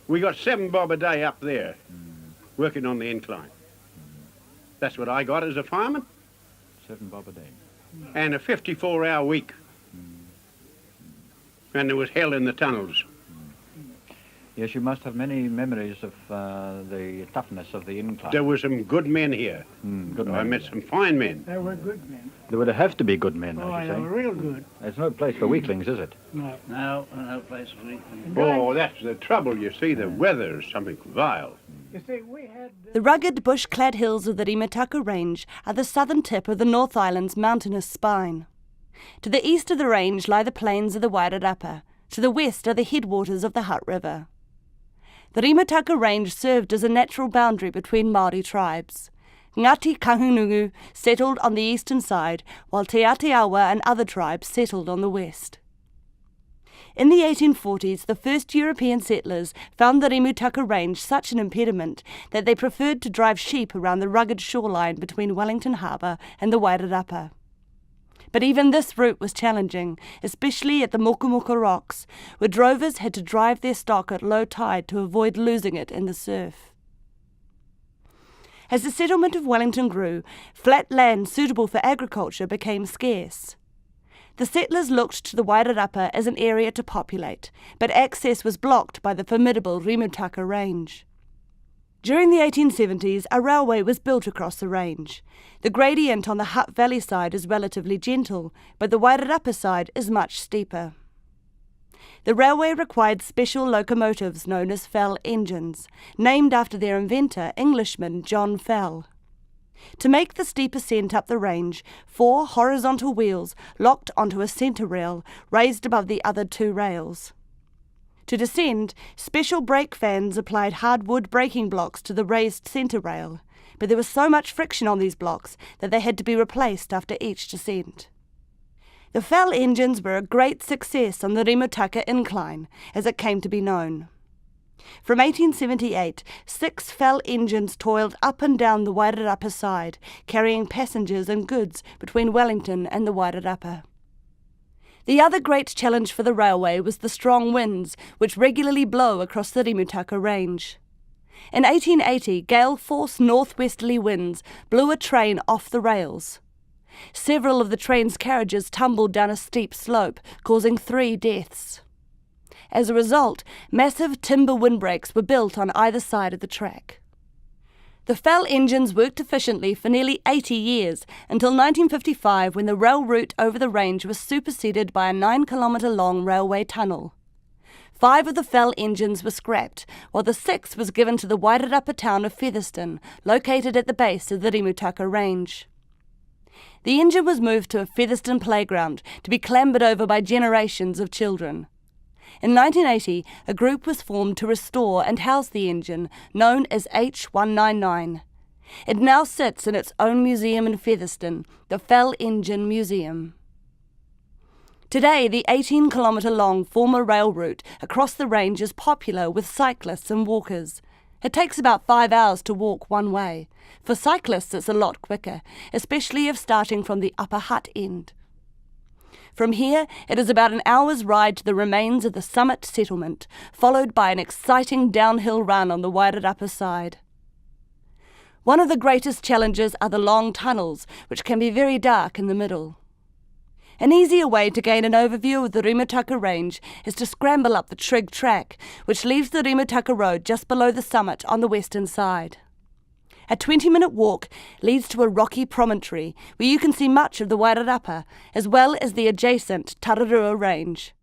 We got 7 bob a day up there, working on the incline. That's what I got as a fireman. 7 bob a day. And a 54-hour week. And there was hell in the tunnels. Yes, you must have many memories of the toughness of the incline. There were some good men here. Good men. I met some fine men. They were good men. There would have to be good men, Oh, I they should were say. real good. There's no place for weaklings, is it? No. No place for weaklings. Oh, that's the trouble, you see. The weather is something vile. You see, we had... The rugged bush-clad hills of the Remutaka Range are the southern tip of the North Island's mountainous spine. To the east of the range lie the plains of the Wairarapa. To the west are the headwaters of the Hutt River. The Remutaka Range served as a natural boundary between Māori tribes. Ngati Kahungunu settled on the eastern side, while Te Atiawa and other tribes settled on the west. In the 1840s, the first European settlers found the Remutaka Range such an impediment that they preferred to drive sheep around the rugged shoreline between Wellington Harbour and the Wairarapa. But even this route was challenging, especially at the Mokumuka Rocks, where drovers had to drive their stock at low tide to avoid losing it in the surf. As the settlement of Wellington grew, flat land suitable for agriculture became scarce. The settlers looked to the Wairarapa as an area to populate, but access was blocked by the formidable Remutaka Range. During the 1870s, a railway was built across the range. The gradient on the Hutt Valley side is relatively gentle, but the Wairarapa side is much steeper. The railway required special locomotives known as Fell engines, named after their inventor, Englishman John Fell. To make the steep ascent up the range, 4 horizontal wheels locked onto a centre rail raised above the other 2 rails. To descend, special brake fans applied hardwood braking blocks to the raised centre rail, but there was so much friction on these blocks that they had to be replaced after each descent. The Fell engines were a great success on the Remutaka Incline, as it came to be known. From 1878, 6 Fell engines toiled up and down the Wairarapa side, carrying passengers and goods between Wellington and the Wairarapa. The other great challenge for the railway was the strong winds which regularly blow across the Remutaka Range. In 1880, gale-force northwesterly winds blew a train off the rails. Several of the train's carriages tumbled down a steep slope, causing 3 deaths. As a result, massive timber windbreaks were built on either side of the track. The Fell engines worked efficiently for nearly 80 years, until 1955 when the rail route over the range was superseded by a 9-kilometre-long railway tunnel. 5 of the Fell engines were scrapped, while the 6th was given to the Wairarapa town of Featherston, located at the base of the Remutaka Range. The engine was moved to a Featherston playground to be clambered over by generations of children. In 1980, a group was formed to restore and house the engine, known as H199. It now sits in its own museum in Featherston, the Fell Engine Museum. Today, the 18-kilometre-long former rail route across the range is popular with cyclists and walkers. It takes about 5 hours to walk one way. For cyclists, it's a lot quicker, especially if starting from the Upper Hutt end. From here, it is about an hour's ride to the remains of the Summit settlement, followed by an exciting downhill run on the Wairarapa side. One of the greatest challenges are the long tunnels, which can be very dark in the middle. An easier way to gain an overview of the Remutaka Range is to scramble up the Trigg track, which leaves the Remutaka Road just below the summit on the western side. A 20-minute walk leads to a rocky promontory where you can see much of the Wairarapa, as well as the adjacent Tararua Range.